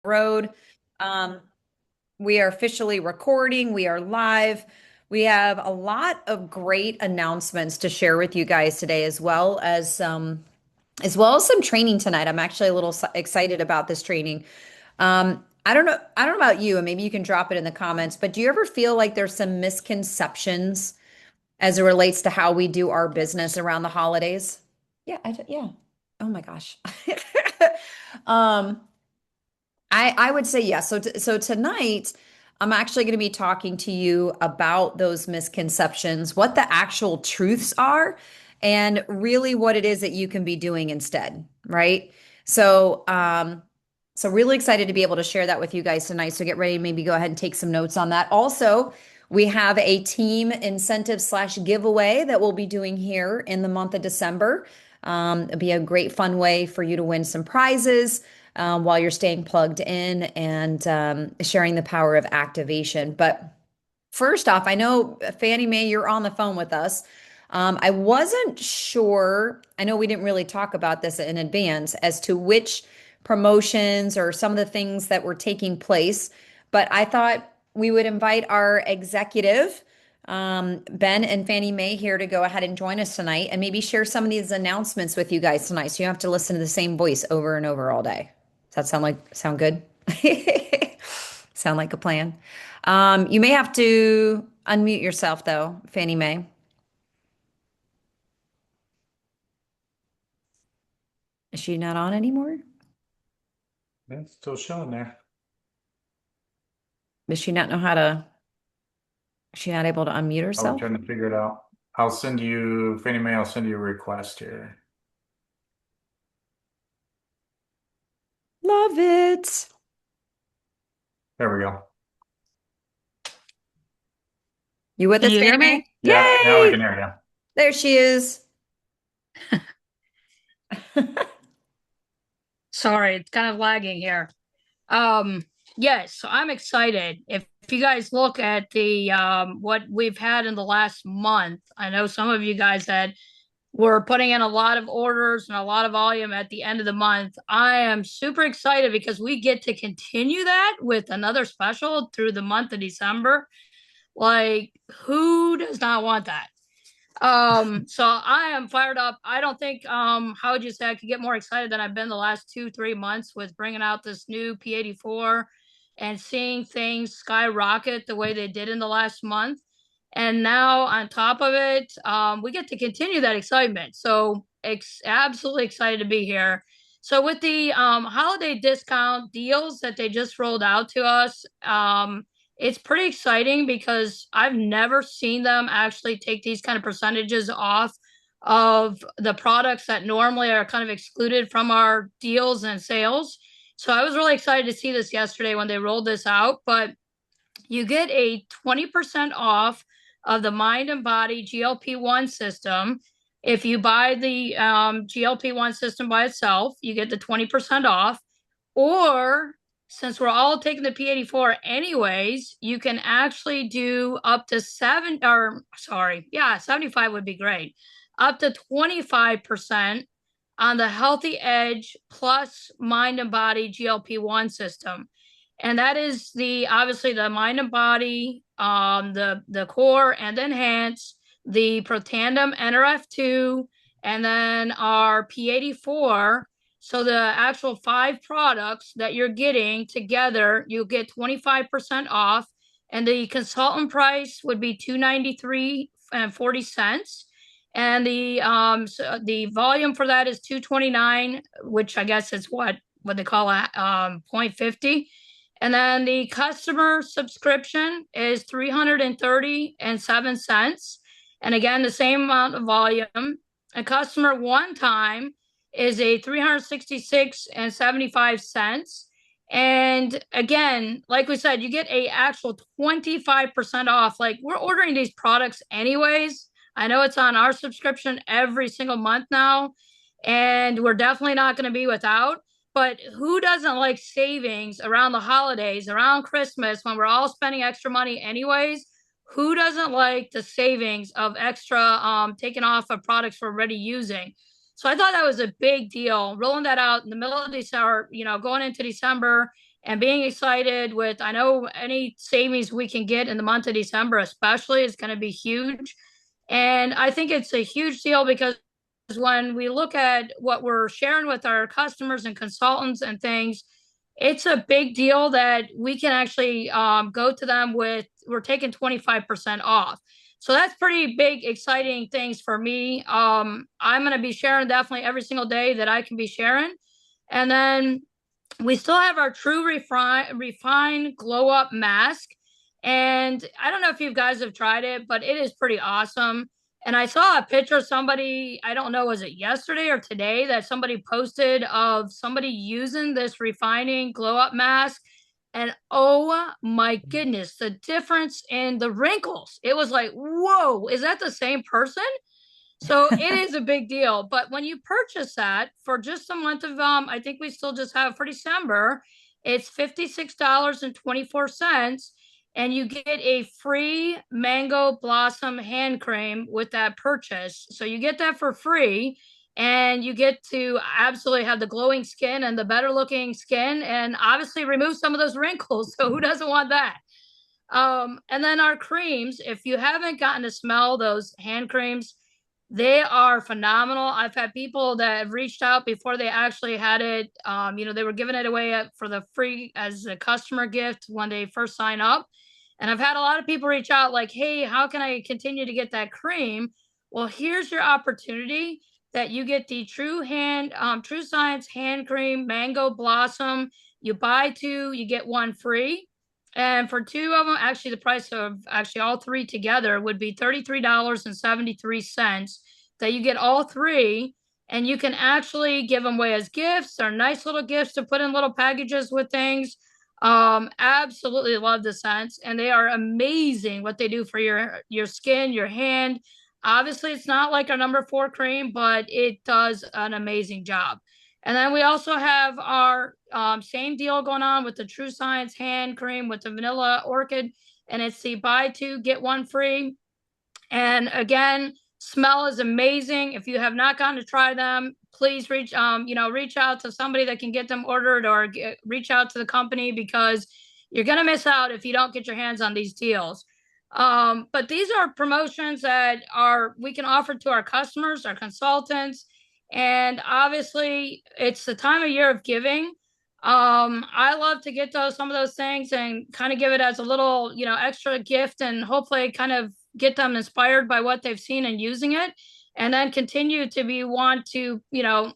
road. Um, we are officially recording. We are live. We have a lot of great announcements to share with you guys today, as well as some training tonight. I'm actually a little excited about this training. I don't know about you, and maybe you can drop it in the comments, but do you ever feel like there's some misconceptions as it relates to how we do our business around the holidays? Yeah. Oh my gosh. Um, I would say yes. So tonight, I'm actually going to be talking to you about those misconceptions, what the actual truths are, and really what it is that you can be doing instead, right? So, so really excited to be able to share that with you guys tonight. So get ready, to maybe go ahead and take some notes on that. Also, we have a team incentive slash giveaway that we'll be doing here in the month of December. It'll be a great fun way for you to win some prizes while you're staying plugged in and sharing the power of activation. But first off, I know Fannie Mae, you're on the phone with us. I wasn't sure, I know we didn't really talk about this in advance as to which promotions or some of the things that were taking place, but I thought we would invite our executive, Ben and Fannie Mae, here to go ahead and join us tonight and maybe share some of these announcements with you guys tonight. So you don't have to listen to the same voice over and over all day. Does that sound good? Sound like a plan? You may have to unmute yourself though, Fannie Mae. Is she not on anymore? It's still showing there. Does she not know how to, is she not able to unmute I'm herself? trying to figure it out. I'll send you, Fannie Mae, I'll send you a request here. Love it. There we go. You with Can us, you hear Fannie Mae? me? Yeah, now we Yay! can hear you. There she is. Sorry, it's kind of lagging here. Um, yes, so I'm excited. If you guys look at the what we've had in the last month, I know some of you guys that were putting in a lot of orders and a lot of volume at the end of the month. I am super excited because we get to continue that with another special through the month of December. Like, who does not want that? So I am fired up. I don't think how would you say I could get more excited than I've been the last 2-3 months with bringing out this new P84 and seeing things skyrocket the way they did in the last month. And now on top of it, we get to continue that excitement. So absolutely excited to be here. So with the holiday discount deals that they just rolled out to us, it's pretty exciting because I've never seen them actually take these kind of percentages off of the products that normally are kind of excluded from our deals and sales. So I was really excited to see this yesterday when they rolled this out. But you get a 20% off of the Mind and Body GLP-1 system. If you buy the GLP-1 system by itself, you get the 20% off. Or since we're all taking the P84 anyways, you can actually do up to 75 would be great. Up to 25% on the Healthy Edge plus Mind and Body GLP-1 system. And that is the obviously the Mind and Body, the core and enhance, the Protandem NRF2, and then our P84. So the actual 5 products that you're getting together, you get 25% off, and the consultant price would be $293.40, and the volume for that is 229, which I guess is what they call it 0.50. And then the customer subscription is 330.07. And again, the same amount of volume. A customer one time is a 366.75. And again, like we said, you get a actual 25% off. Like, we're ordering these products anyways. I know it's on our subscription every single month now, and we're definitely not going to be without. But who doesn't like savings around the holidays, around Christmas, when we're all spending extra money anyways? Who doesn't like the savings of extra taking off of products we're already using? So I thought that was a big deal, rolling that out in the middle of December, going into December. and being excited with, I know any savings we can get in the month of December, especially, is going to be huge. And I think it's a huge deal because when we look at what we're sharing with our customers and consultants and things, it's a big deal that we can actually go to them with, we're taking 25% off. So that's pretty big, exciting things for me. I'm going to be sharing definitely every single day that I can be sharing. And then we still have our true refine glow up mask. And I don't know if you guys have tried it, but it is pretty awesome. And I saw a picture of somebody, I don't know, was it yesterday or today, that somebody posted of somebody using this refining glow up mask. And oh my goodness, the difference in the wrinkles. It was like, whoa, is that the same person? So it is a big deal. But when you purchase that for just a month of I think we still just have for December, it's $56.24. And you get a free mango blossom hand cream with that purchase. So you get that for free, and you get to absolutely have the glowing skin and the better looking skin, and obviously remove some of those wrinkles. So who doesn't want that? And then our creams, if you haven't gotten to smell those hand creams, they are phenomenal. I've had people that have reached out before they actually had it. They were giving it away for the free as a customer gift when they first sign up. And I've had a lot of people reach out like, hey, how can I continue to get that cream? Well, here's your opportunity that you get the True Science hand cream, mango blossom. You buy two, you get one free. And for two of them, actually, the price of actually all three together would be $33.73. That you get all three, and you can actually give them away as gifts. They're nice little gifts to put in little packages with things. Absolutely love the scents, and they are amazing what they do for your skin, your hand. Obviously, it's not like our number four cream, but it does an amazing job. And then we also have our same deal going on with the True Science hand cream with the vanilla orchid, and it's the buy two get one free. And again, smell is amazing. If you have not gotten to try them, please reach out to somebody that can get them ordered, or reach out to the company, because you're gonna miss out if you don't get your hands on these deals. But these are promotions that are we can offer to our customers, our consultants, and obviously it's the time of year of giving. I love to get some of those things and kind of give it as a little, extra gift, and hopefully kind of get them inspired by what they've seen and using it, and then continue to want to,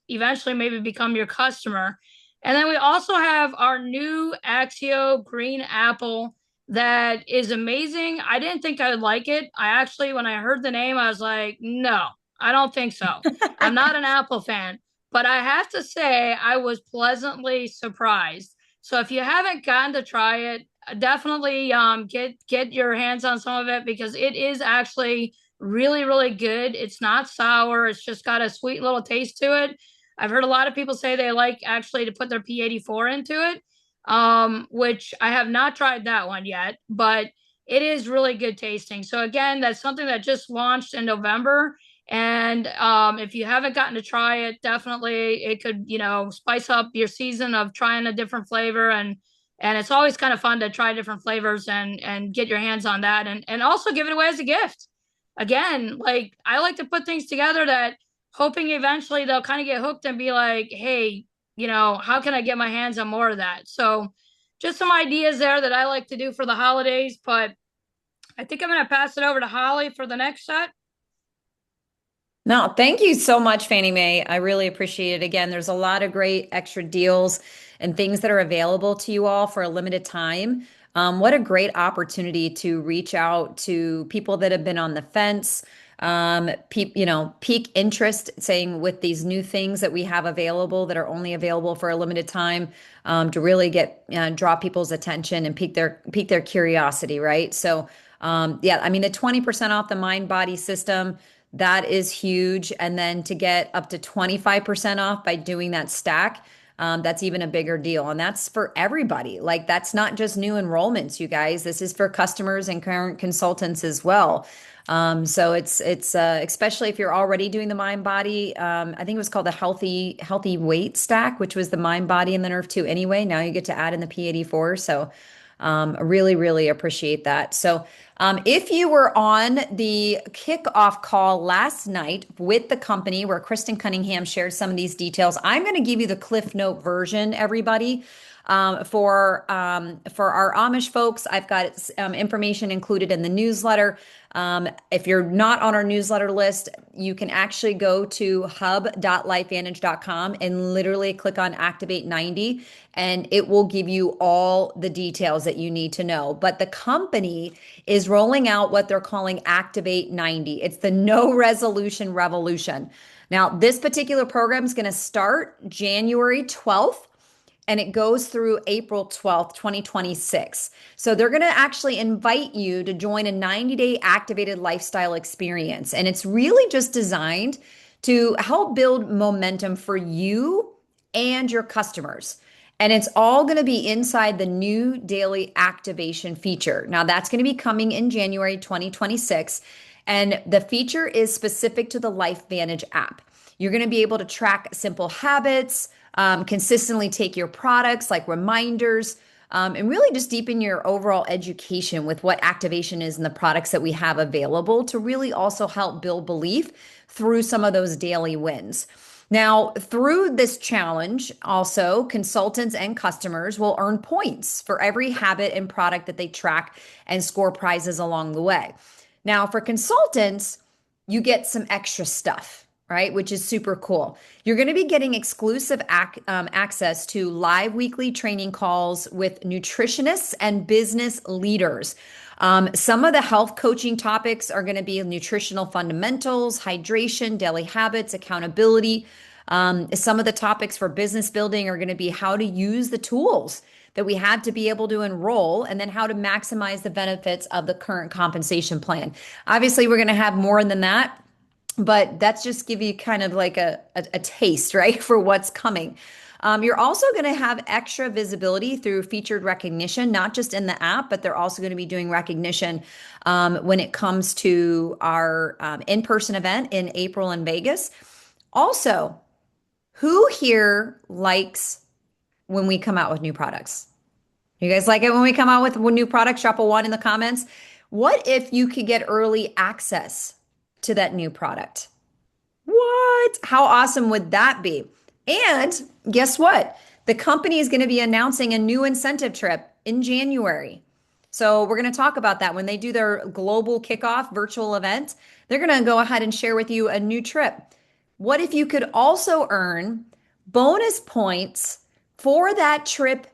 eventually maybe become your customer. And then we also have our new Axio green apple that is amazing. I didn't think I would like it. I actually, when I heard the name, I was like, no, I don't think so. I'm not an apple fan, but I have to say I was pleasantly surprised. So if you haven't gotten to try it, definitely get your hands on some of it, because it is actually really, really good. It's not sour. It's just got a sweet little taste to it. I've heard a lot of people say they like actually to put their P84 into it, which I have not tried that one yet, but it is really good tasting. So again, that's something that just launched in November. And if you haven't gotten to try it, definitely it could, spice up your season of trying a different flavor. And it's always kind of fun to try different flavors and get your hands on that, and also give it away as a gift. Again, like I like to put things together that hoping eventually they'll kind of get hooked and be like, hey, how can I get my hands on more of that? So just some ideas there that I like to do for the holidays. But I think I'm going to pass it over to Holly for the next set. No, thank you so much, Fannie Mae. I really appreciate it. Again, there's a lot of great extra deals and things that are available to you all for a limited time. What a great opportunity to reach out to people that have been on the fence, peak interest, saying with these new things that we have available that are only available for a limited time, to really draw people's attention and pique their curiosity, right? So, yeah, I mean, the 20% off the mind body system. That is huge. And then to get up to 25% off by doing that stack, that's even a bigger deal. And that's for everybody. Like, that's not just new enrollments, you guys. This is for customers and current consultants as well. So it's especially if you're already doing the mind body. I think it was called the healthy weight stack, which was the mind body and the nerve two anyway. Now you get to add in the P84. So really appreciate that. So if you were on the kickoff call last night with the company where Kristen Cunningham shared some of these details, I'm going to give you the Cliff Note version, everybody. For our Amish folks, I've got information included in the newsletter. If you're not on our newsletter list, you can actually go to hub.lifevantage.com and literally click on Activate 90, and it will give you all the details that you need to know. But the company is rolling out what they're calling Activate 90. It's the no resolution revolution. Now, this particular program is going to start January 12th and it goes through April 12th, 2026. So they're going to actually invite you to join a 90-day activated lifestyle experience. And it's really just designed to help build momentum for you and your customers. And it's all going to be inside the new daily activation feature. Now, that's going to be coming in January 2026. And the feature is specific to the LifeVantage app. You're going to be able to track simple habits, consistently take your products like reminders, and really just deepen your overall education with what activation is and the products that we have available to really also help build belief through some of those daily wins. Now, through this challenge, also, consultants and customers will earn points for every habit and product that they track and score prizes along the way. Now, for consultants, you get some extra stuff, right? Which is super cool. You're going to be getting exclusive access to live weekly training calls with nutritionists and business leaders. Some of the health coaching topics are going to be nutritional fundamentals, hydration, daily habits, accountability. Some of the topics for business building are going to be how to use the tools that we have to be able to enroll, and then how to maximize the benefits of the current compensation plan. Obviously, we're going to have more than that, but that's just give you kind of like a taste, right, for what's coming. You're also going to have extra visibility through featured recognition, not just in the app, but they're also going to be doing recognition when it comes to our in-person event in April in Vegas. Also, who here likes when we come out with new products? You guys like it when we come out with new products? Drop a one in the comments. What if you could get early access to that new product? What? How awesome would that be? And guess what? The company is going to be announcing a new incentive trip in January. So we're going to talk about that when they do their global kickoff virtual event. They're going to go ahead and share with you a new trip. What if you could also earn bonus points for that trip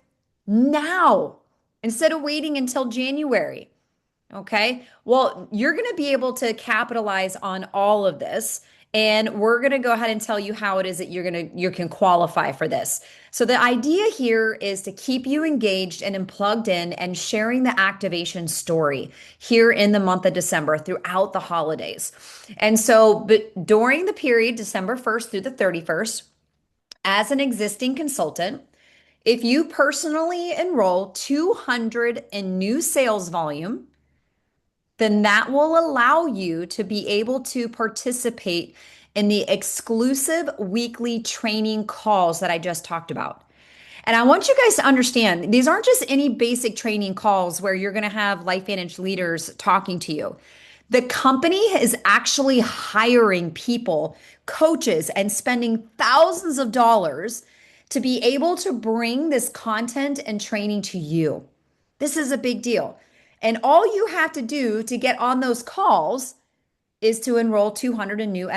now instead of waiting until January? Okay. Well, you're going to be able to capitalize on all of this. And we're going to go ahead and tell you how it is that you can qualify for this. So the idea here is to keep you engaged and plugged in and sharing the activation story here in the month of December throughout the holidays. And so, but during the period December 1st through the 31st, as an existing consultant, if you personally enroll 200 in new sales volume, then that will allow you to be able to participate in the exclusive weekly training calls that I just talked about. And I want you guys to understand, these aren't just any basic training calls where you're going to have LifeVantage leaders talking to you. The company is actually hiring people, coaches, and spending thousands of dollars to be able to bring this content and training to you. This is a big deal. And all you have to do to get on those calls is to enroll 200 in new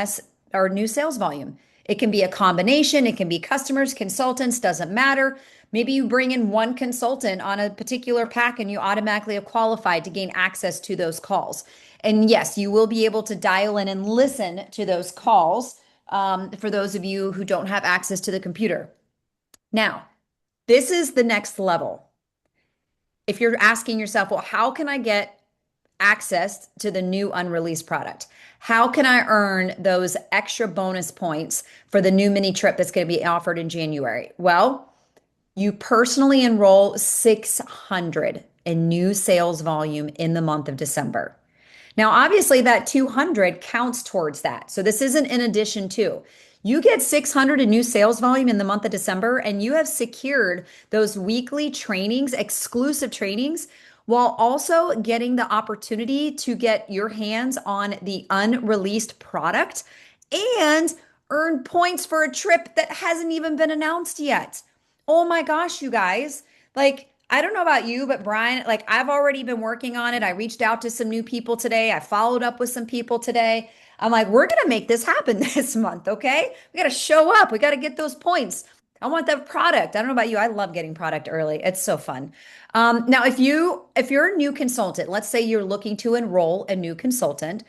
sales volume. It can be a combination, it can be customers, consultants, doesn't matter. Maybe you bring in one consultant on a particular pack and you automatically have qualified to gain access to those calls. And yes, you will be able to dial in and listen to those calls for those of you who don't have access to the computer. Now, this is the next level. If you're asking yourself, well, how can I get access to the new unreleased product? How can I earn those extra bonus points for the new mini trip that's going to be offered in January? Well, you personally enroll 600 in new sales volume in the month of December. Now, obviously, that 200 counts towards that. So this isn't in addition to. You get 600 in new sales volume in the month of December, and you have secured those weekly trainings, exclusive trainings, while also getting the opportunity to get your hands on the unreleased product and earn points for a trip that hasn't even been announced yet. Oh my gosh, you guys. Like, I don't know about you, but Brian, like I've already been working on it. I reached out to some new people today. I followed up with some people today. I'm like, we're going to make this happen this month, okay? We got to show up. We got to get those points. I want that product. I don't know about you. I love getting product early. It's so fun. Now, if you're a new consultant, let's say you're looking to enroll a new consultant,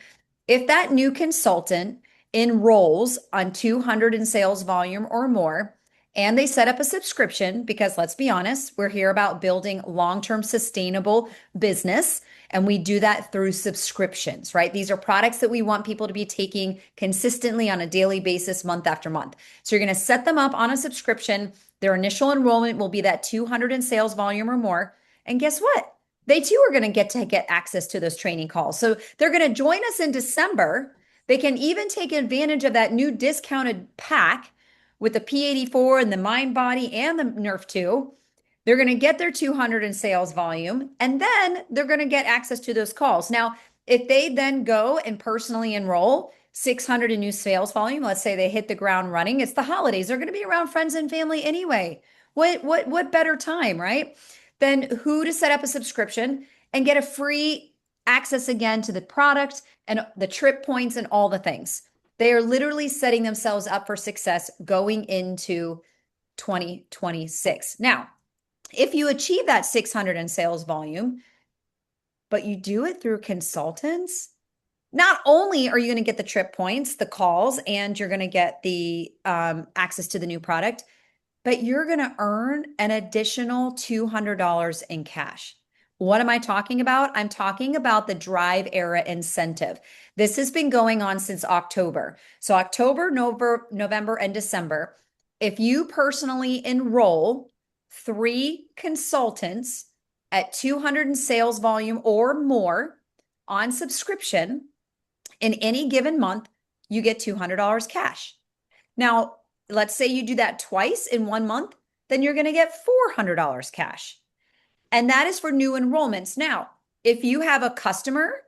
if that new consultant enrolls on 200 in sales volume or more, and they set up a subscription, because let's be honest, we're here about building long-term sustainable business. And we do that through subscriptions, right? These are products that we want people to be taking consistently on a daily basis, month after month. So you're going to set them up on a subscription. Their initial enrollment will be that 200 in sales volume or more. And guess what? They too are going to get access to those training calls. So they're going to join us in December. They can even take advantage of that new discounted pack with the P84 and the Mind Body and the Nerf 2. They're going to get their 200 in sales volume, and then they're going to get access to those calls. Now, if they then go and personally enroll 600 in new sales volume, let's say they hit the ground running, it's the holidays. They're going to be around friends and family anyway. What better time, right? Then who to set up a subscription and get a free access again to the product and the trip points and all the things. They are literally setting themselves up for success going into 2026. Now, if you achieve that 600 in sales volume, but you do it through consultants, not only are you going to get the trip points, the calls, and you're going to get the access to the new product, but you're going to earn an additional $200 in cash. What am I talking about? I'm talking about the Drive Era incentive. This has been going on since October. So October, November, and December. If you personally enroll 3 consultants at 200 in sales volume or more on subscription in any given month, you get $200 cash. Now, let's say you do that twice in 1 month, then you're going to get $400 cash. And that is for new enrollments. Now, if you have a customer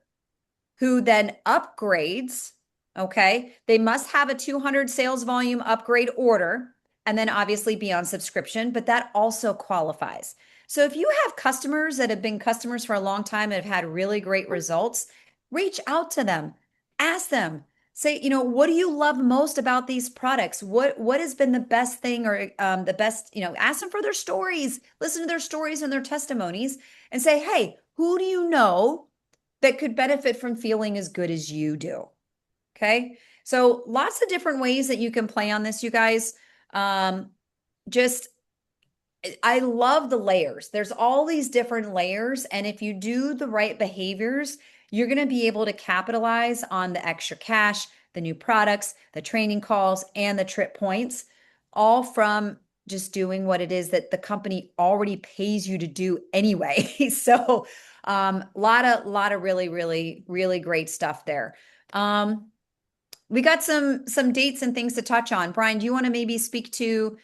who then upgrades, okay, they must have a 200 sales volume upgrade order and then obviously be on subscription, but that also qualifies. So if you have customers that have been customers for a long time and have had really great results, reach out to them, ask them, say, what do you love most about these products? What has been the best thing or the best, ask them for their stories, listen to their stories and their testimonies and say, hey, who do you know that could benefit from feeling as good as you do? Okay. So lots of different ways that you can play on this, you guys. Just I love the layers. There's all these different layers. And if you do the right behaviors, you're going to be able to capitalize on the extra cash, the new products, the training calls, and the trip points, all from just doing what it is that the company already pays you to do anyway. So, lot of really, really, really great stuff there. We got some dates and things to touch on. Brian, do you want to maybe speak to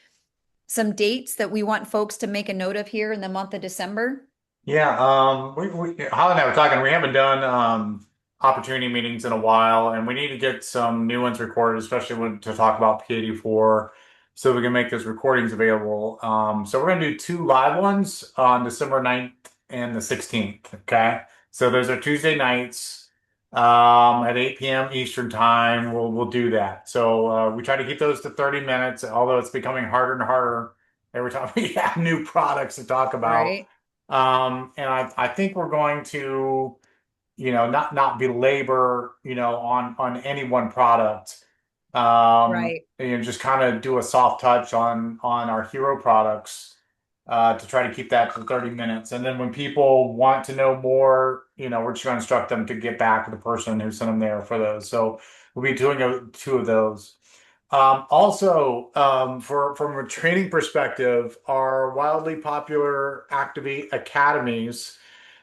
some dates that we want folks to make a note of here in the month of December? Yeah, Holly and I were talking. We haven't done opportunity meetings in a while, and we need to get some new ones recorded, especially to talk about P84, so we can make those recordings available. So we're going to do 2 live ones on December 9th and the 16th. Okay, so those are Tuesday nights at 8 p.m. Eastern time. We'll do that. So we try to keep those to 30 minutes, although it's becoming harder and harder every time we have new products to talk about. Right, And I think we're going to, not belabor, on any one product. right. Just kind of do a soft touch on our hero products. to try to keep that to 30 minutes. And then when people want to know more, we're just going to instruct them to get back to the person who sent them there for those. So we'll be doing two of those. Also, from a training perspective, our wildly popular Activate Academies.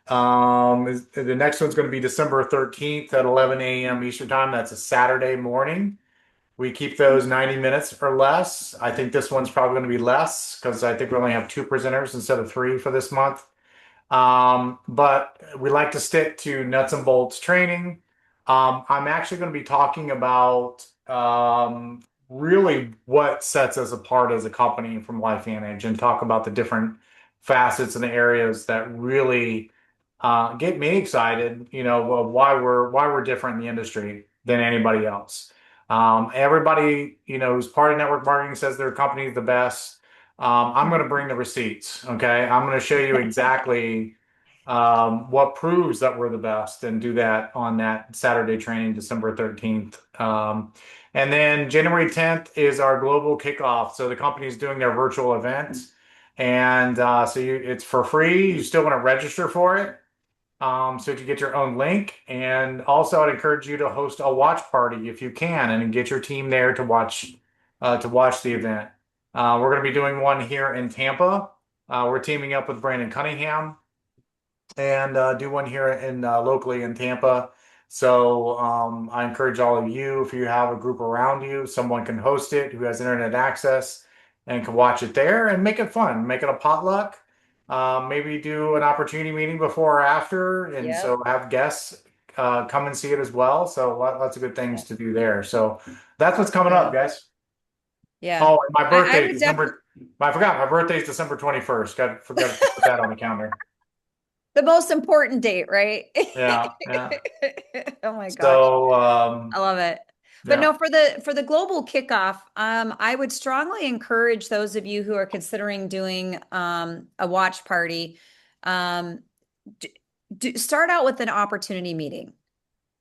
The next one's going to be December 13th at 11 a.m. Eastern Time. That's a Saturday morning. We keep those 90 minutes or less. I think this one's probably going to be less because I think we only have two presenters instead of three for this month. But we like to stick to nuts and bolts training. I'm actually going to be talking about really what sets us apart as a company from LifeVantage and talk about the different facets and the areas that really get me excited, of why we're different in the industry than anybody else. Everybody, who's part of network marketing says their company is the best. I'm going to bring the receipts. Okay. I'm going to show you exactly what proves that we're the best and do that on that Saturday training, December 13th. And then January 10th is our global kickoff. So the company is doing their virtual event. And it's for free. You still want to register for it. So you get your own link. And also, I'd encourage you to host a watch party if you can and get your team there to watch the event. We're going to be doing one here in Tampa. We're teaming up with Brandon Cunningham and do one here in locally in Tampa. So I encourage all of you, if you have a group around you, someone can host it who has internet access and can watch it there and make it fun, make it a potluck. Maybe do an opportunity meeting before or after, and Yep. so have guests come and see it as well. So lots of good things to do there. So that's what's coming up, Yeah. guys. Yeah. Oh, and my I birthday, would definitely. I forgot my birthday is December 21st. Forgot to put that on the calendar. The most important date, right? Yeah, yeah. Oh my gosh. So, I love it. But yeah. no, for the global kickoff, I would strongly encourage those of you who are considering doing a watch party, um, start out with an opportunity meeting.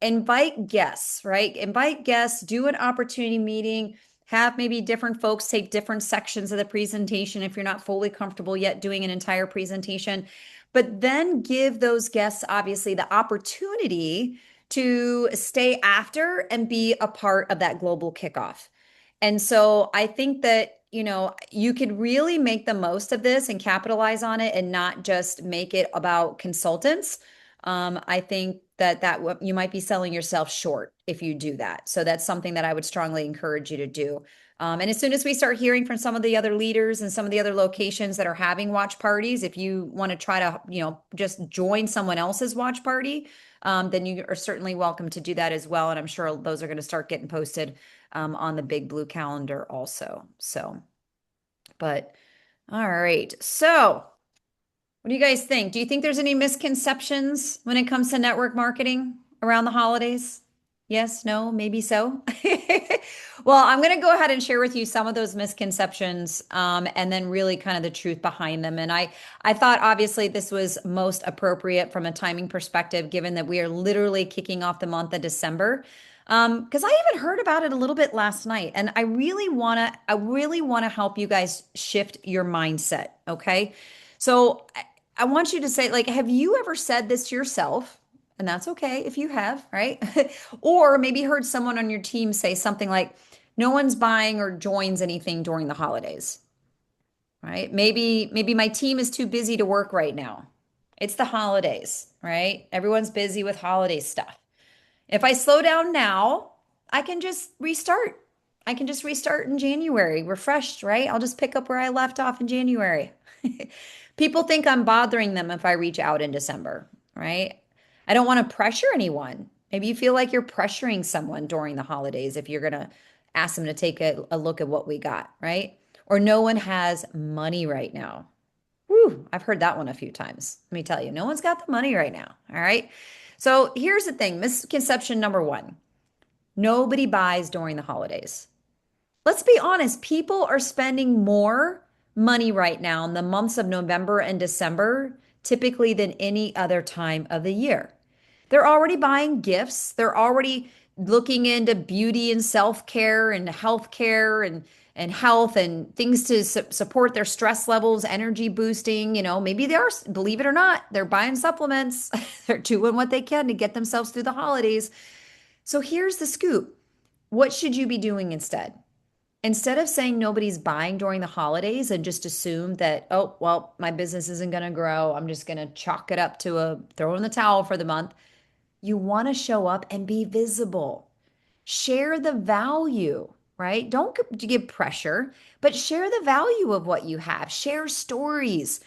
Invite guests, right? Invite guests, do an opportunity meeting, have maybe different folks take different sections of the presentation if you're not fully comfortable yet doing an entire presentation. But then give those guests, obviously, the opportunity to stay after and be a part of that global kickoff. And so I think that, you could really make the most of this and capitalize on it and not just make it about consultants. I think that you might be selling yourself short if you do that. So that's something that I would strongly encourage you to do. And as soon as we start hearing from some of the other leaders and some of the other locations that are having watch parties, if you want to try to, just join someone else's watch party, then you are certainly welcome to do that as well. And I'm sure those are going to start getting posted on the Big Blue calendar also. So, but all right. So, what do you guys think? Do you think there's any misconceptions when it comes to network marketing around the holidays? Yes, no, maybe so. Well, I'm going to go ahead and share with you some of those misconceptions, and then really kind of the truth behind them. And I thought obviously this was most appropriate from a timing perspective, given that we are literally kicking off the month of December. Because I even heard about it a little bit last night, and I really want to help you guys shift your mindset. Okay. So I want you to say, like, have you ever said this to yourself? And that's okay if you have, right? Or maybe heard someone on your team say something like, no one's buying or joins anything during the holidays, right? Maybe my team is too busy to work right now. It's the holidays, right? Everyone's busy with holiday stuff. If I slow down now, I can just restart. I can just restart in January, refreshed, right? I'll just pick up where I left off in January. People think I'm bothering them if I reach out in December, right? I don't want to pressure anyone. Maybe you feel like you're pressuring someone during the holidays if you're going to ask them to take a look at what we got, right? Or no one has money right now. Whew, I've heard that one a few times. Let me tell you, no one's got the money right now. All right. So here's the thing, misconception number one, nobody buys during the holidays. Let's be honest, people are spending more money right now in the months of November and December, typically than any other time of the year. They're already buying gifts. They're already looking into beauty and self-care and healthcare and health and things to support their stress levels, energy boosting. Maybe they are, believe it or not, they're buying supplements. They're doing what they can to get themselves through the holidays. So here's the scoop. What should you be doing instead? Instead of saying nobody's buying during the holidays and just assume that, oh, well, my business isn't going to grow, I'm just going to chalk it up to a throw in the towel for the month. You want to show up and be visible. Share the value, right? Don't give pressure, but share the value of what you have. Share stories.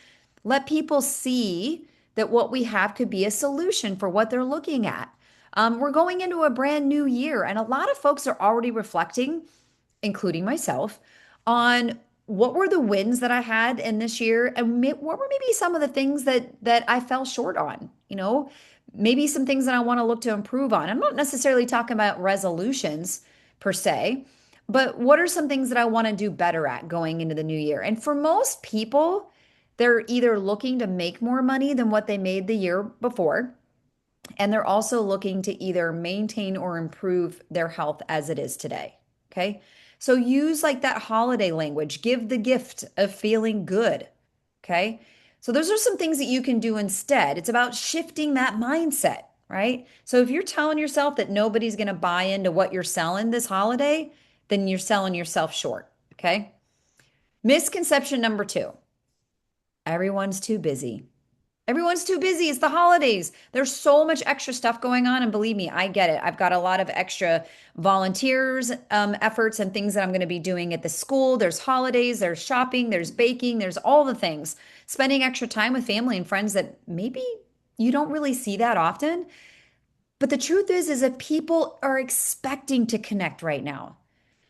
Let people see that what we have could be a solution for what they're looking at. We're going into a brand new year, and a lot of folks are already reflecting, including myself, on what were the wins that I had in this year and what were maybe some of the things that I fell short on, maybe some things that I want to look to improve on. I'm not necessarily talking about resolutions per se, but what are some things that I want to do better at going into the new year? And for most people, they're either looking to make more money than what they made the year before, and they're also looking to either maintain or improve their health as it is today. Okay. So use like that holiday language, give the gift of feeling good. Okay. So those are some things that you can do instead. It's about shifting that mindset, right? So if you're telling yourself that nobody's going to buy into what you're selling this holiday, then you're selling yourself short. Okay. Misconception number two, everyone's too busy. Everyone's too busy. It's the holidays. There's so much extra stuff going on. And believe me, I get it. I've got a lot of extra volunteers, efforts and things that I'm going to be doing at the school. There's holidays, there's shopping, there's baking, there's all the things. Spending extra time with family and friends that maybe you don't really see that often. But the truth is that people are expecting to connect right now.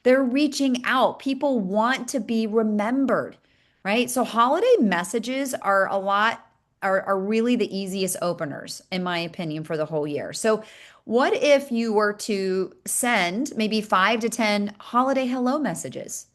They're reaching out. People want to be remembered, right? So holiday messages are a lot are really the easiest openers, in my opinion, for the whole year. So what if you were to send maybe 5 to 10 holiday hello messages?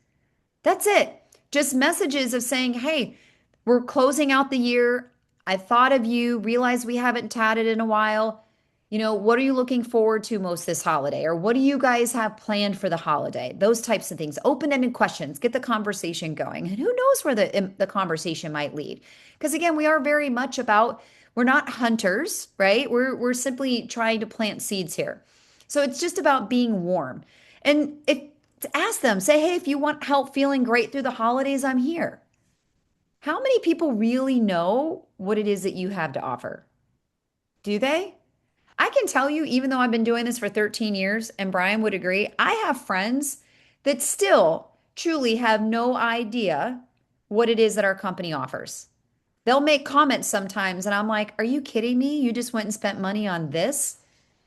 That's it. Just messages of saying, hey, we're closing out the year. I thought of you, realized we haven't chatted in a while. What are you looking forward to most this holiday? Or what do you guys have planned for the holiday? Those types of things. Open-ended questions, get the conversation going. And who knows where the conversation might lead? Because again, we are very much about, we're not hunters, right? We're simply trying to plant seeds here. So it's just about being warm. And if ask them, say, hey, if you want help feeling great through the holidays, I'm here. How many people really know what it is that you have to offer? Do they? I can tell you, even though I've been doing this for 13 years, and Brian would agree, I have friends that still truly have no idea what it is that our company offers. They'll make comments sometimes, and I'm like, are you kidding me? You just went and spent money on this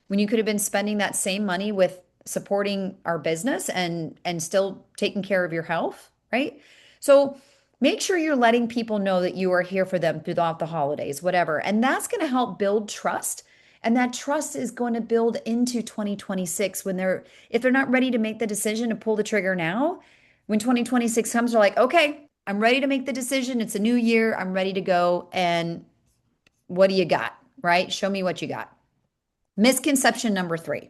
when you could have been spending that same money with supporting our business and still taking care of your health, right? So make sure you're letting people know that you are here for them throughout the holidays, whatever. And that's going to help build trust. And that trust is going to build into 2026 when if they're not ready to make the decision to pull the trigger now, when 2026 comes, they're like, okay, I'm ready to make the decision. It's a new year. I'm ready to go. And what do you got? Right? Show me what you got. Misconception number three.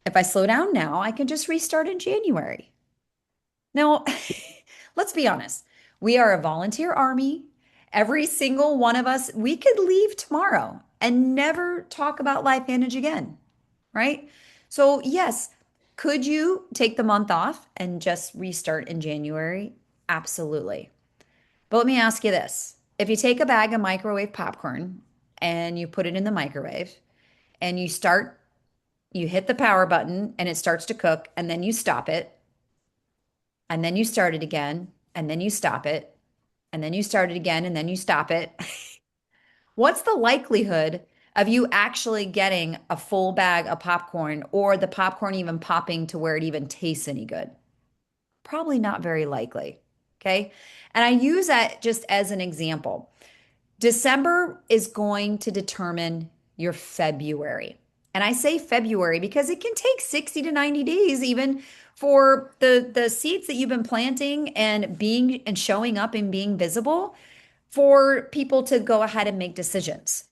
If I slow down now, I can just restart in January. Now, let's be honest. We are a volunteer army. Every single one of us, we could leave tomorrow and never talk about Life Manage again, right? So, yes, could you take the month off and just restart in January? Absolutely. But let me ask you this. If you take a bag of microwave popcorn and you put it in the microwave and you hit the power button and it starts to cook, and then you stop it, and then you start it again, and then you stop it, and then you start it again, and then you stop it. What's the likelihood of you actually getting a full bag of popcorn or the popcorn even popping to where it even tastes any good? Probably not very likely. Okay. And I use that just as an example. December is going to determine your February. And I say February because it can take 60 to 90 days even for the seeds that you've been planting and being and showing up and being visible for people to go ahead and make decisions.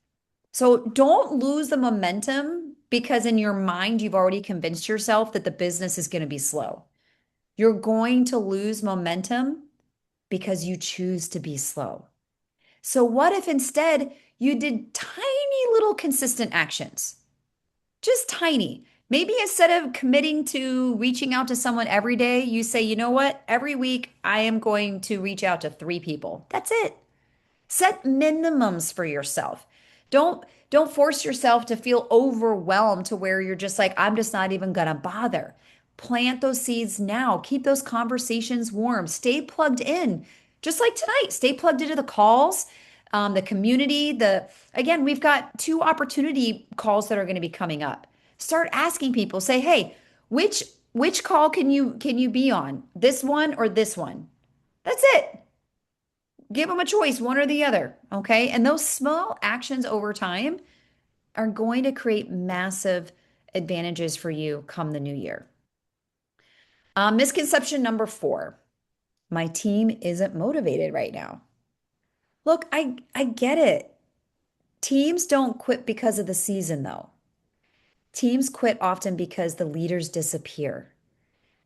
So don't lose the momentum because in your mind you've already convinced yourself that the business is going to be slow. You're going to lose momentum because you choose to be slow. So, what if instead you did tiny little consistent actions? Just tiny. Maybe instead of committing to reaching out to someone every day, you say, you know what? Every week I am going to reach out to 3 people. That's it. Set minimums for yourself. Don't force yourself to feel overwhelmed to where you're just like, I'm just not even gonna bother. Plant those seeds now. Keep those conversations warm. Stay plugged in. Just like tonight, stay plugged into the calls, the community, the again, we've got 2 opportunity calls that are going to be coming up. Start asking people, say, hey, which which call can you be on? This one or this one? That's it. Give them a choice, one or the other. Okay. And those small actions over time are going to create massive advantages for you come the new year. Misconception number 4, my team isn't motivated right now. Look, I get it. Teams don't quit because of the season, though. Teams quit often because the leaders disappear.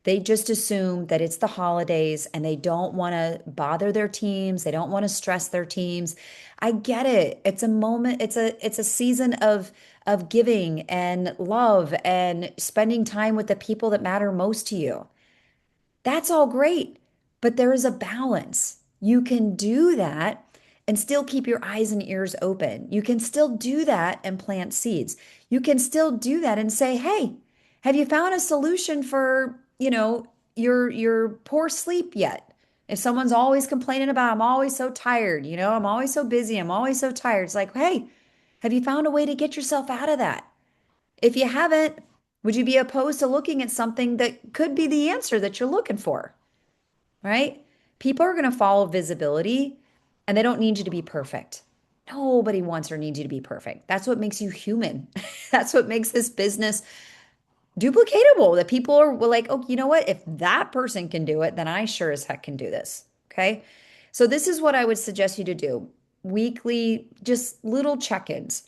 They just assume that it's the holidays and they don't want to bother their teams. They don't want to stress their teams. I get it. It's a moment, it's a season of giving and love and spending time with the people that matter most to you. That's all great, but there is a balance. You can do that and still keep your eyes and ears open. You can still do that and plant seeds. You can still do that and say, "Hey, have you found a solution for, your poor sleep yet?" If someone's always complaining about, I'm always so tired, I'm always so busy, I'm always so tired. It's like, "Hey, have you found a way to get yourself out of that?" If you haven't, would you be opposed to looking at something that could be the answer that you're looking for? Right? People are going to follow visibility and they don't need you to be perfect. Nobody wants or needs you to be perfect. That's what makes you human. That's what makes this business duplicatable. That people are like, oh, you know what? If that person can do it, then I sure as heck can do this. Okay. So, this is what I would suggest you to do weekly, just little check ins.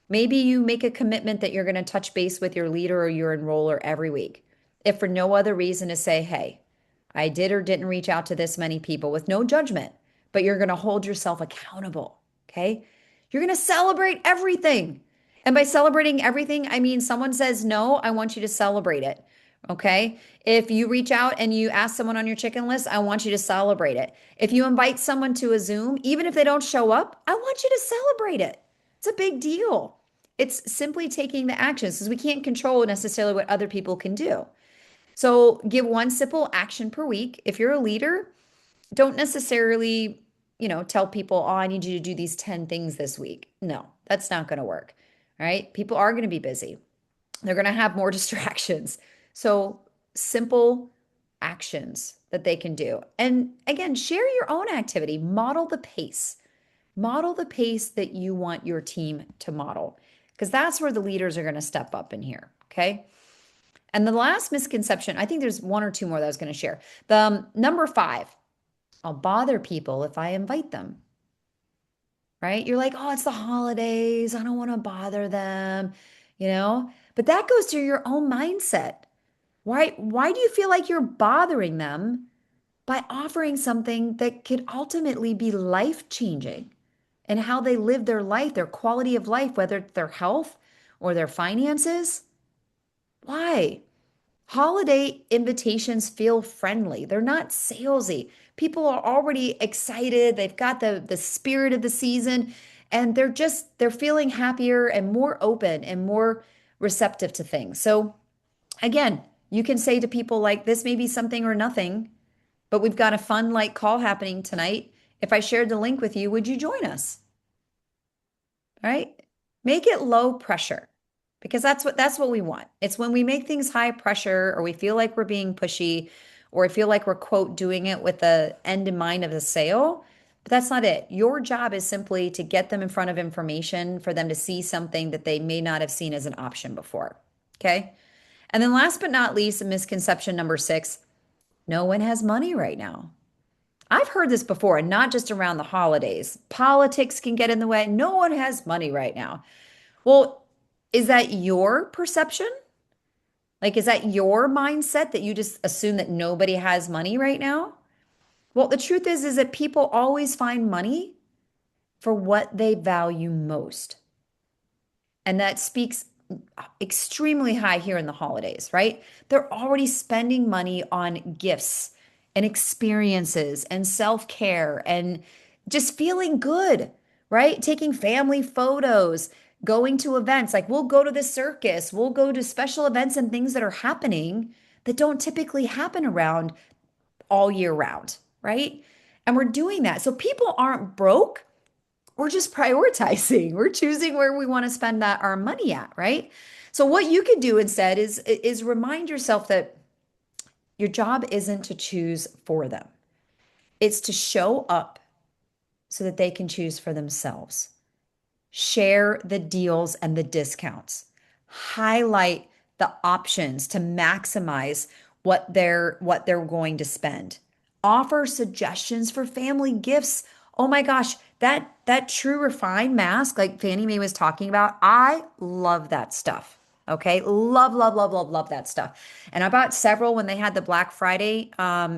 Maybe you make a commitment that you're going to touch base with your leader or your enroller every week. If for no other reason to say, hey, I did or didn't reach out to this many people with no judgment, but you're going to hold yourself accountable. Okay. You're going to celebrate everything. And by celebrating everything, I mean someone says no, I want you to celebrate it. Okay. If you reach out and you ask someone on your chicken list, I want you to celebrate it. If you invite someone to a Zoom, even if they don't show up, I want you to celebrate it. It's a big deal. It's simply taking the actions because we can't control necessarily what other people can do. So give one simple action per week. If you're a leader, don't necessarily, tell people, oh, I need you to do these 10 things this week. No, that's not going to work. All right. People are going to be busy. They're going to have more distractions. So simple actions that they can do. And again, share your own activity, model the pace. Model the pace that you want your team to model, because that's where the leaders are going to step up in here. Okay. And the last misconception, I think there's 1 or 2 more that I was going to share. The number 5, I'll bother people if I invite them, right? You're like, oh, it's the holidays. I don't want to bother them. But that goes to your own mindset. Why do you feel like you're bothering them by offering something that could ultimately be life-changing and how they live their life, their quality of life, whether it's their health or their finances? Why? Holiday invitations feel friendly. They're not salesy. People are already excited. They've got the spirit of the season and they're feeling happier and more open and more receptive to things. So again, you can say to people like this may be something or nothing, but we've got a fun light call happening tonight. If I shared the link with you, would you join us? Right? Make it low pressure because that's what we want. It's when we make things high pressure or we feel like we're being pushy or I feel like we're quote doing it with the end in mind of the sale. But that's not it. Your job is simply to get them in front of information for them to see something that they may not have seen as an option before. Okay. And then last but not least, misconception number 6, no one has money right now. I've heard this before, and not just around the holidays. Politics can get in the way. No one has money right now. Well, is that your perception? Like, is that your mindset that you just assume that nobody has money right now? Well, the truth is that people always find money for what they value most. And that speaks extremely high here in the holidays, right? They're already spending money on gifts and experiences and self care and just feeling good, right? Taking family photos, going to events. Like we'll go to the circus, we'll go to special events and things that are happening that don't typically happen around all year round, right? And we're doing that. So people aren't broke, we're just prioritizing. We're choosing where we want to spend that our money at, right? So what you can do instead is remind yourself that your job isn't to choose for them. It's to show up so that they can choose for themselves. Share the deals and the discounts. Highlight the options to maximize what they're going to spend. Offer suggestions for family gifts. Oh my gosh, that True Refine mask like Fannie Mae was talking about, I love that stuff. Okay, love, love, love, love, love that stuff. And I bought several when they had the Black Friday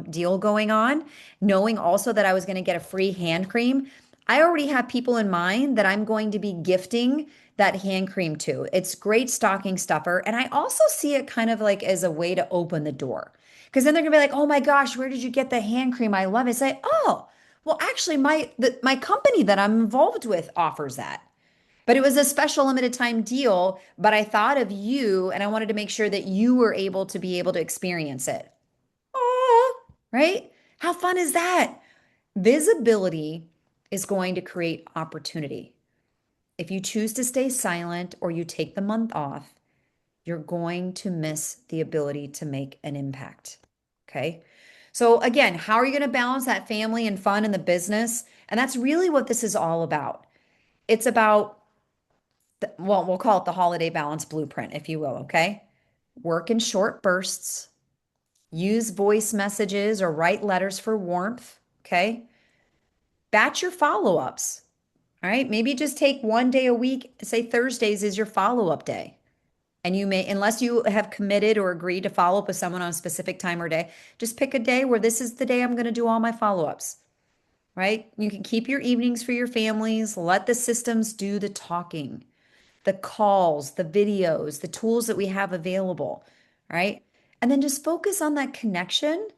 deal going on, knowing also that I was going to get a free hand cream. I already have people in mind that I'm going to be gifting that hand cream to. It's great stocking stuffer. And I also see it kind of like as a way to open the door. Because then they're gonna be like, oh my gosh, where did you get the hand cream? I love it. Say, oh, well, actually, my company that I'm involved with offers that. But it was a special limited time deal. But I thought of you and I wanted to make sure that you were able to be able to experience it. Oh, right? How fun is that? Visibility is going to create opportunity. If you choose to stay silent or you take the month off, you're going to miss the ability to make an impact. Okay. So, again, how are you going to balance that family and fun and the business? And that's really what this is all about. It's about, well, we'll call it the holiday balance blueprint, if you will. Okay. Work in short bursts, use voice messages or write letters for warmth. Okay. Batch your follow ups. All right. Maybe just take one day a week, say Thursdays is your follow up day. And you may, unless you have committed or agreed to follow up with someone on a specific time or day, just pick a day where this is the day I'm going to do all my follow ups, right? You can keep your evenings for your families, let the systems do the talking, the calls, the videos, the tools that we have available, right? And then just focus on that connection,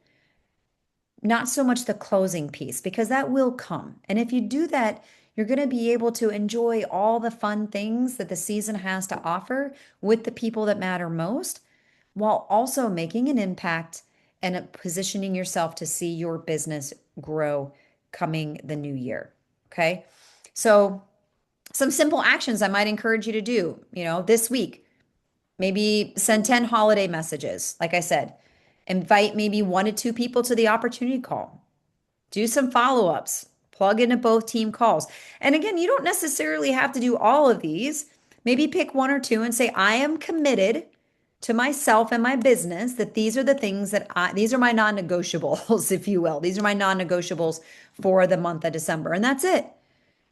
not so much the closing piece, because that will come. And if you do that, you're going to be able to enjoy all the fun things that the season has to offer with the people that matter most, while also making an impact and positioning yourself to see your business grow coming the new year. Okay. So, some simple actions I might encourage you to do, this week. Maybe send 10 holiday messages. Like I said, invite maybe one to two people to the opportunity call. Do some follow ups, plug into both team calls. And again, you don't necessarily have to do all of these. Maybe pick one or two and say, I am committed to myself and my business that these are the things these are my non negotiables, if you will. These are my non negotiables for the month of December. And that's it.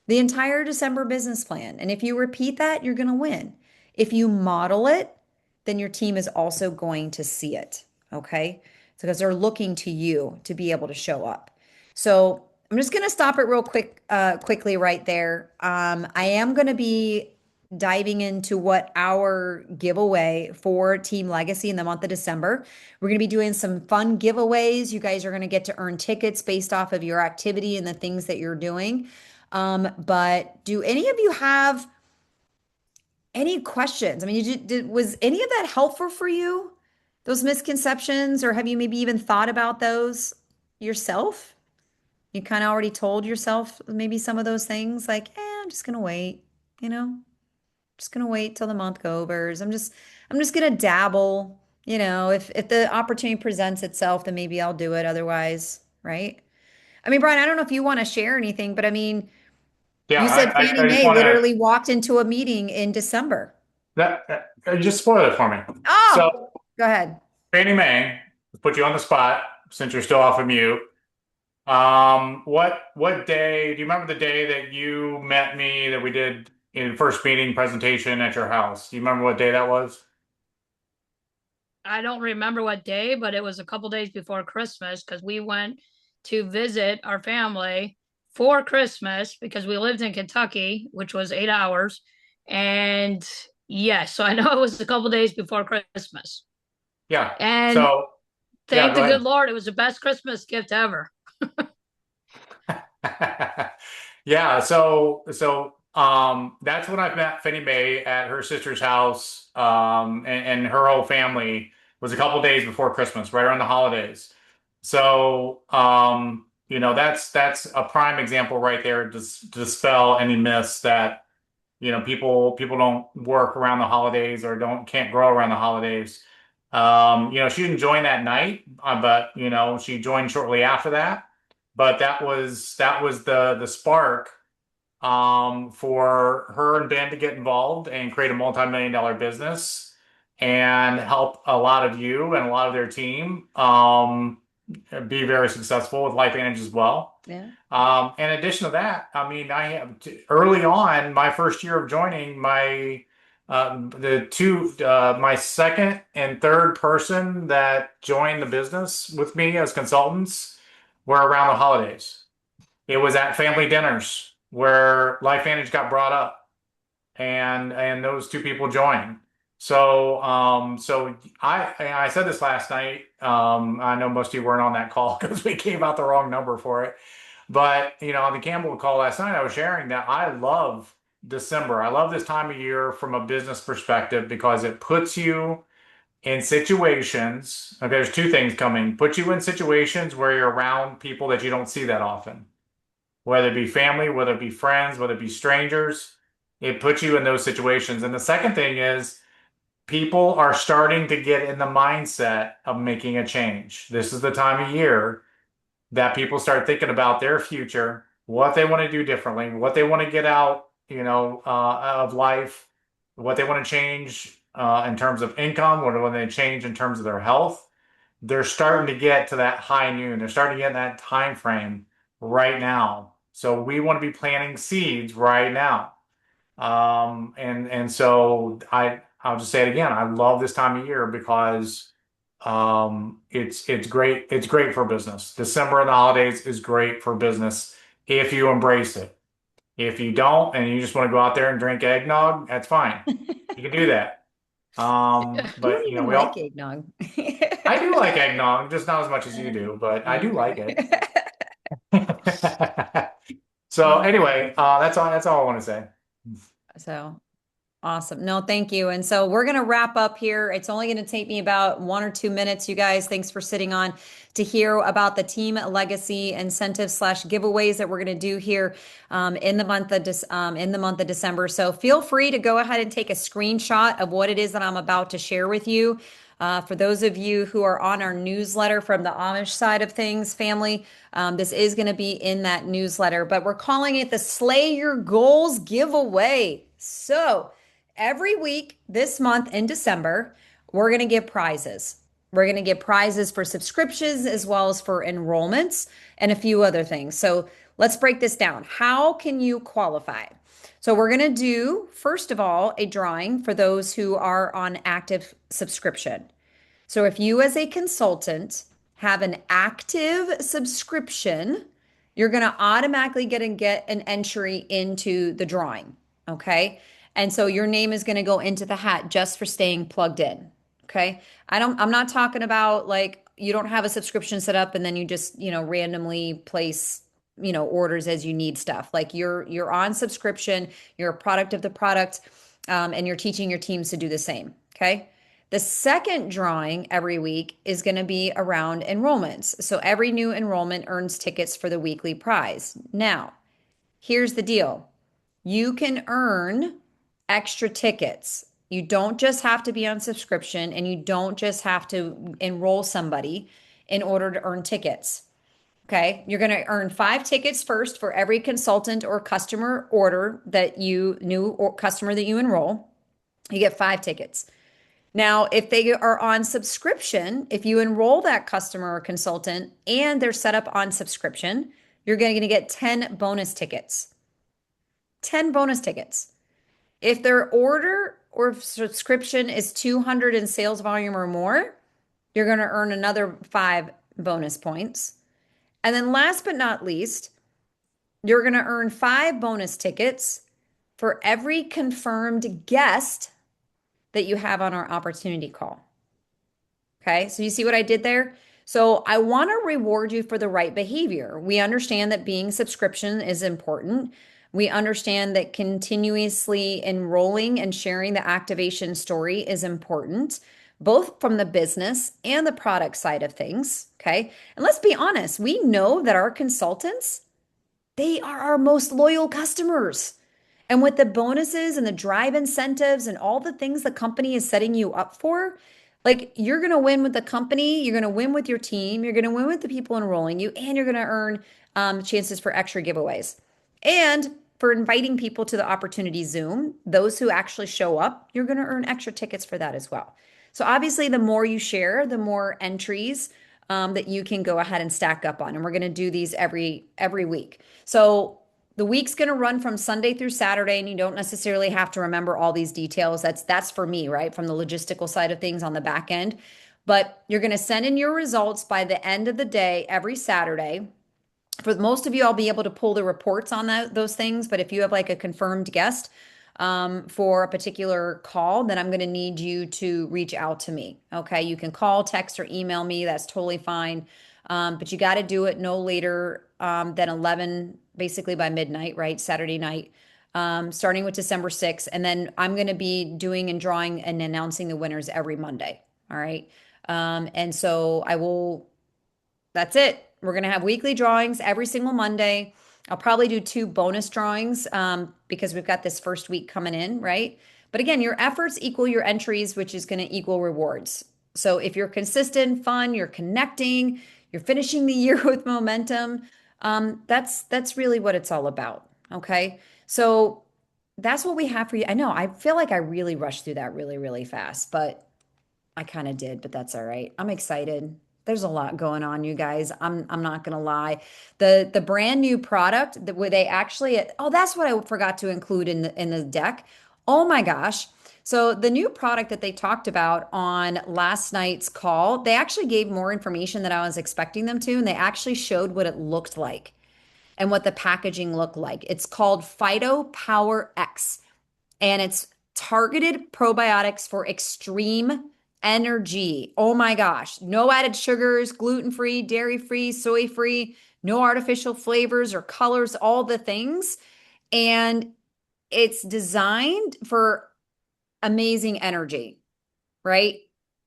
The entire December business plan. And if you repeat that, you're going to win. If you model it, then your team is also going to see it. Okay. Because they're looking to you to be able to show up. So I'm just going to stop it real quickly right there. I am going to be diving into what our giveaway for Team Legacy in the month of December. We're going to be doing some fun giveaways. You guys are going to get to earn tickets based off of your activity and the things that you're doing. But do any of you have any questions? I mean, was any of that helpful for you? Those misconceptions, or have you maybe even thought about those yourself? You kind of already told yourself maybe some of those things, like, I'm just gonna wait, you know, just gonna wait till the month goes. I'm just gonna dabble, if the opportunity presents itself, then maybe I'll do it otherwise, right? I mean, Brian, I don't know if you want to share anything, but I mean, Yeah, you said Fannie I just Mae want to literally walked into a meeting in December. just spoil it for me. So Oh, go ahead. Fannie Mae, put you on the spot since you're still off of mute. What day? Do you remember the day that you met me that we did in first meeting presentation at your house? Do you remember what day that was? I don't remember what day, but it was a couple days before Christmas because we went to visit our family for Christmas because we lived in Kentucky, which was 8 hours. And yes, so I know it was a couple days before Christmas. Yeah. And So, yeah, thank go the good ahead. Lord, it was the best Christmas gift ever. Yeah, that's when I met Finny Mae at her sister's house. And her whole family was a couple days before Christmas, right around the holidays. So that's a prime example right there to dispel any myths that people don't work around the holidays or don't can't grow around the holidays. She didn't join that night, but she joined shortly after that. But that was the spark for her and Ben to get involved and create a multi-million-dollar business and help a lot of you and a lot of their team be very successful with LifeVantage as well. Yeah. In addition to that, I mean, early on, my first year of joining, my second and third person that joined the business with me as consultants were around the holidays. It was at family dinners where LifeVantage got brought up, and those two people joined. So I said this last night. I know most of you weren't on that call because we gave out the wrong number for it. But on the Campbell call last night, I was sharing that I love December. I love this time of year from a business perspective because it puts you in situations. Okay, there's two things coming. Put you in situations where you're around people that you don't see that often, whether it be family, whether it be friends, whether it be strangers. It puts you in those situations. And the second thing is people are starting to get in the mindset of making a change. This is the time of year that people start thinking about their future, what they want to do differently, what they want to get out, of life, what they want to change in terms of income, what they want to change in terms of their health. They're starting to get to that high noon. They're starting to get in that time frame right now. So we want to be planting seeds right now. And so I'll just say it again. I love this time of year because it's great. It's great for business. December and the holidays is great for business if you embrace it. If you don't and you just want to go out there and drink eggnog, that's fine. You can do that. Who But don't even we like all eggnog? I do like eggnog, just not as much as you do, but I do like Okay. it. So anyway, that's all I want to say. So awesome. No, thank you. And so we're going to wrap up here. It's only going to take me about 1 or 2 minutes, you guys. Thanks for sitting on to hear about the team legacy incentives slash giveaways that we're going to do here in the month of December. So feel free to go ahead and take a screenshot of what it is that I'm about to share with you. For those of you who are on our newsletter from the Amish side of things, family, this is going to be in that newsletter, but we're calling it the Slay Your Goals giveaway. So, every week this month in December, we're going to give prizes. We're going to give prizes for subscriptions as well as for enrollments and a few other things. So let's break this down. How can you qualify? So we're going to do, first of all, a drawing for those who are on active subscription. So if you as a consultant have an active subscription, you're going to automatically get an entry into the drawing. Okay. And so your name is going to go into the hat just for staying plugged in. Okay. I'm not talking about like you don't have a subscription set up and then you just, randomly place, orders as you need stuff. Like you're on subscription, you're a product of the product, and you're teaching your teams to do the same. Okay. The second drawing every week is going to be around enrollments. So every new enrollment earns tickets for the weekly prize. Now, here's the deal. You can earn extra tickets. You don't just have to be on subscription and you don't just have to enroll somebody in order to earn tickets. Okay. You're going to earn 5 tickets first for every consultant or customer order that you new or customer that you enroll. You get 5 tickets. Now, if they are on subscription, if you enroll that customer or consultant and they're set up on subscription, you're going to get 10 bonus tickets. 10 bonus tickets. If their order or subscription is 200 in sales volume or more, you're going to earn another 5 bonus points. And then last but not least, you're going to earn 5 bonus tickets for every confirmed guest that you have on our opportunity call. Okay, so you see what I did there? So I want to reward you for the right behavior. We understand that being subscription is important. We understand that continuously enrolling and sharing the activation story is important, both from the business and the product side of things. Okay. And let's be honest, we know that our consultants, they are our most loyal customers. And with the bonuses and the drive incentives and all the things the company is setting you up for, like you're going to win with the company, you're going to win with your team, you're going to win with the people enrolling you, and you're going to earn chances for extra giveaways. And for inviting people to the opportunity Zoom, those who actually show up, you're going to earn extra tickets for that as well. So obviously, the more you share, the more entries that you can go ahead and stack up on. And we're going to do these every week. So the week's going to run from Sunday through Saturday, and you don't necessarily have to remember all these details. That's for me, right? From the logistical side of things on the back end. But you're going to send in your results by the end of the day every Saturday. For most of you, I'll be able to pull the reports on those things. But if you have like a confirmed guest for a particular call, then I'm going to need you to reach out to me. Okay. You can call, text, or email me. That's totally fine. But you got to do it no later than 11, basically by midnight, right? Saturday night, starting with December 6th. And then I'm going to be doing and drawing and announcing the winners every Monday. All right. And so I will that's it. We're going to have weekly drawings every single Monday. I'll probably do 2 bonus drawings because we've got this first week coming in, right? But again, your efforts equal your entries, which is going to equal rewards. So if you're consistent, fun, you're connecting, you're finishing the year with momentum, that's really what it's all about. Okay. So that's what we have for you. I know I feel like I really rushed through that really, really fast, but I kind of did, but that's all right. I'm excited. There's a lot going on, you guys. I'm not gonna lie. The brand new product that where they actually that's what I forgot to include in the deck. Oh my gosh. So the new product that they talked about on last night's call, they actually gave more information than I was expecting them to, and they actually showed what it looked like and what the packaging looked like. It's called Phyto Power X, and it's targeted probiotics for extreme energy. Oh my gosh. No added sugars, gluten free, dairy free, soy free, no artificial flavors or colors, all the things. And it's designed for amazing energy, right?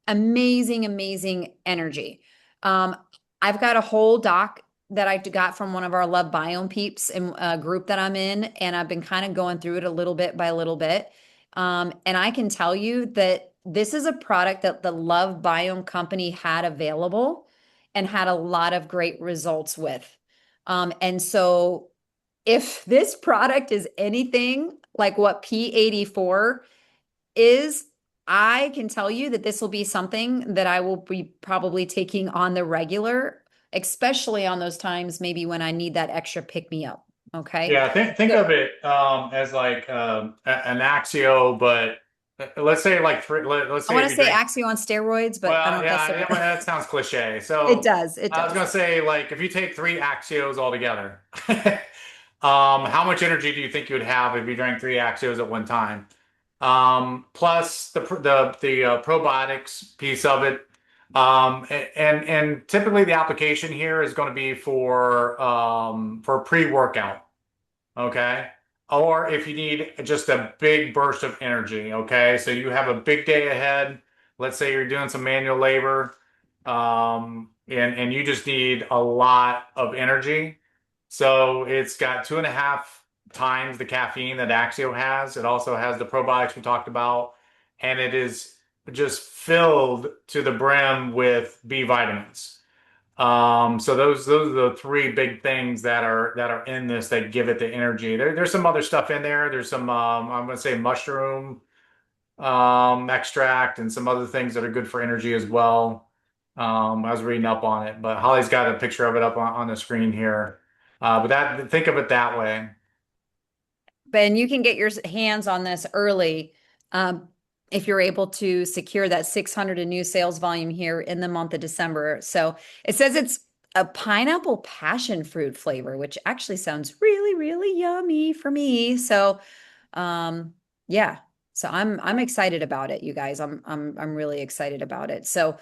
Amazing, amazing energy. Um, I've got a whole doc that I got from one of our Love Biome peeps in a group that I'm in, and I've been kind of going through it a little bit by little bit. And I can tell you that this is a product that the Love Biome company had available and had a lot of great results with. And so if this product is anything like what P84 is, I can tell you that this will be something that I will be probably taking on the regular, especially on those times maybe when I need that extra pick me up. Okay. Yeah, think So of it as like an Axio, but let's say like let's I say want if to you say drink. Axio on steroids, but I don't Well, know if that's yeah, the yeah, right. well, that sounds cliche. It So does. It I was does. gonna say like if you take 3 Axios all together, how much energy do you think you would have if you drank 3 Axios at one time? Plus the probiotics piece of it. And typically the application here is going to be for pre-workout. Okay. Or if you need just a big burst of energy, okay? So you have a big day ahead. Let's say you're doing some manual labor, and you just need a lot of energy. So it's got 2.5 times the caffeine that Axio has. It also has the probiotics we talked about, and it is just filled to the brim with B vitamins. So those are the 3 big things that are in this that give it the energy. There's some other stuff in there. There's some I'm gonna say mushroom extract and some other things that are good for energy as well. I was reading up on it, but Holly's got a picture of it up on the screen here. But that think of it that way. And you can get your hands on this early. if you're able to secure that 600 in new sales volume here in the month of December. So it says it's a pineapple passion fruit flavor, which actually sounds really, really yummy for me. So, yeah. So I'm excited about it, you guys. I'm really excited about it. So,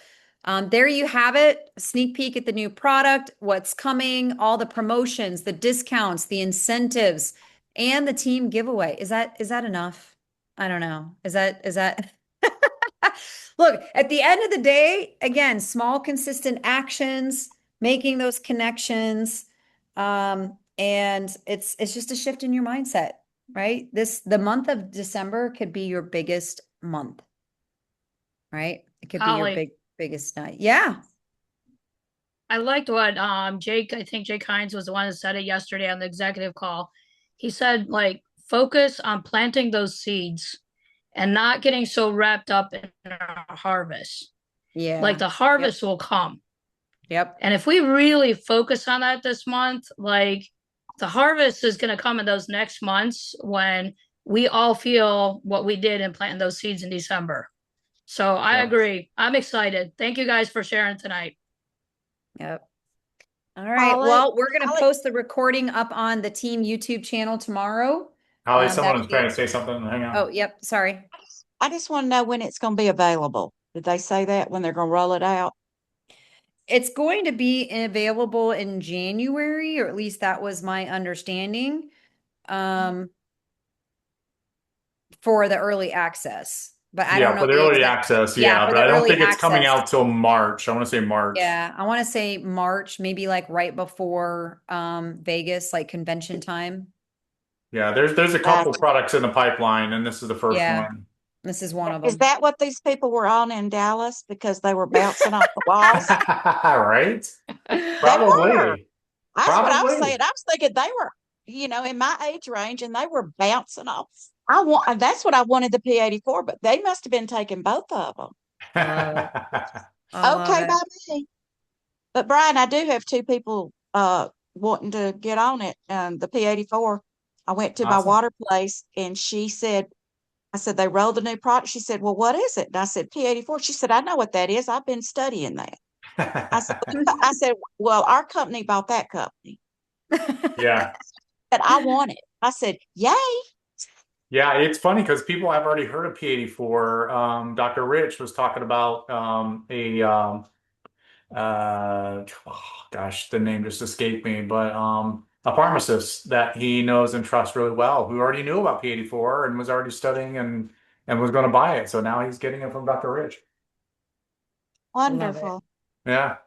there you have it. Sneak peek at the new product, what's coming, all the promotions, the discounts, the incentives, and the team giveaway. Is that enough? I don't know. Is that Look, at the end of the day, again, small, consistent actions, making those connections, and it's just a shift in your mindset, right? The month of December could be your biggest month, right? It could be your Holly, biggest night. Yeah, I liked what Jake, I think Jake Hines was the one that said it yesterday on the executive call. He said, like, focus on planting those seeds and not getting so wrapped up in our harvest. Like yeah, the yep, harvest will come. yep. And if we really focus on that this month, like the harvest is going to come in those next months when we all feel what we did in planting those seeds in December. So I Yep. agree. I'm excited. Thank you guys for sharing tonight. Yep. All right. Holly, Well, we're going to Holly, post the recording up on the team YouTube channel tomorrow. Holly, someone That'll is trying be, to say something. Hang on. oh, yep. Sorry. I just want to know when it's going to be available. Did they say that when they're going to roll it out? It's going to be available in January, or at least that was my understanding, um, for the early access. But I don't Yeah, know for the the early exact, access, yeah, yeah, for but the I don't early think it's coming access. out till March. I want to say March. Yeah, I want to say March, maybe like right before Vegas, like convention time. Yeah, there's a couple Gotcha. products in the pipeline, and this is the first Yeah, one. this is one of Is them. that what these people were on in Dallas because they were bouncing off the walls? Right? They were. Probably. That's what I was saying. Probably. I was thinking they were, in my age range and they were bouncing off. And that's what I wanted the P84, but they must have been taking both of them. I love it. I love Okay, it. by me. But Brian, I do have two people wanting to get on it. The P84. I went to my Awesome. water place and she said, I said, they rolled the new product. She said, well, what is it? And I said, P84. She said, I know what that is. I've been studying that. I said, well, our company bought that company. Yeah. But I want it. I said, yay. Yeah, it's funny because people have already heard of P84. Dr. Rich was talking about oh gosh, the name just escaped me, but a pharmacist that he knows and trusts really well, who already knew about P84 and was already studying and was going to buy it. So now he's getting it from Dr. Rich. Love it. Wonderful. Yeah.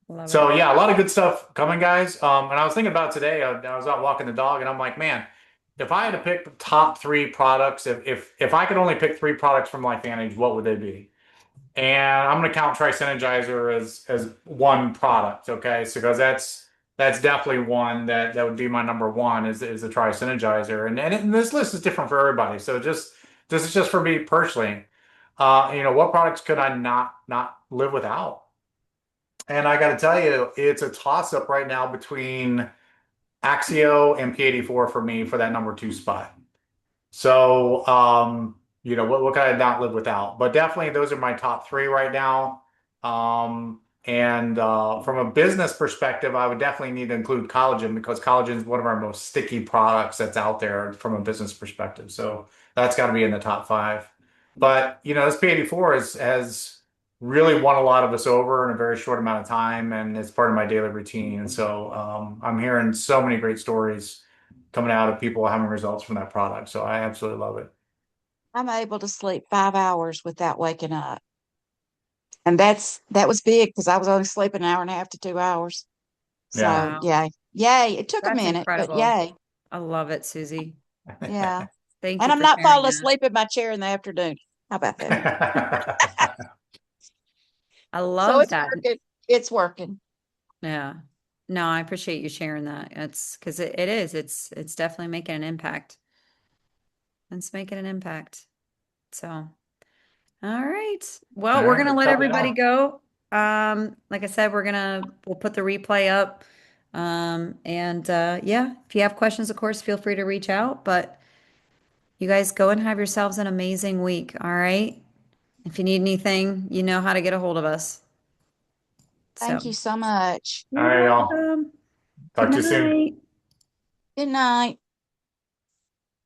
Love So it. yeah, a lot of good stuff coming, guys. And I was thinking about today. I was out walking the dog, and I'm like, man, if I had to pick the top three products, if I could only pick three products from LifeVantage, what would they be? And I'm going to count Tri-Synergizer as one product, okay? So because that's definitely one that would be my number one is the Tri-Synergizer, and this list is different for everybody. So just this is just for me personally. What products could I not live without? And I got to tell you, it's a toss up right now between Axio and P84 for me for that number two spot. So, what could I not live without? But definitely those are my top three right now. And from a business perspective, I would definitely need to include collagen because collagen is one of our most sticky products that's out there from a business perspective. So that's got to be in the top five. But, this P84 has really won a lot of us over in a very short amount of time, and it's part of my daily routine. And so I'm hearing so many great stories coming out of people having results from that product. So I absolutely love it. I'm able to sleep 5 hours without waking up. And that was big because I was only sleeping an hour and a half to 2 hours. Yeah. So Wow. yay. Yay. It took a That's minute, but incredible. yay. I love it, Susie. Yeah. Thank And you I'm for not sharing falling that. asleep in my chair in the afternoon. How about that? I So love it's that. working. It's working. Yeah. No, I appreciate you sharing that. It's because it is. It's definitely making an impact. It's making an impact. So, all right. All Well, we're right, gonna let's let shut it everybody down. go. Like I said, we'll put the replay up. And yeah, if you have questions, of course, feel free to reach out. But you guys go and have yourselves an amazing week. All right. If you need anything, you know how to get a hold of us. So Thank you so much. All you're right, y'all. welcome. Good Talk to you soon. night. Good night.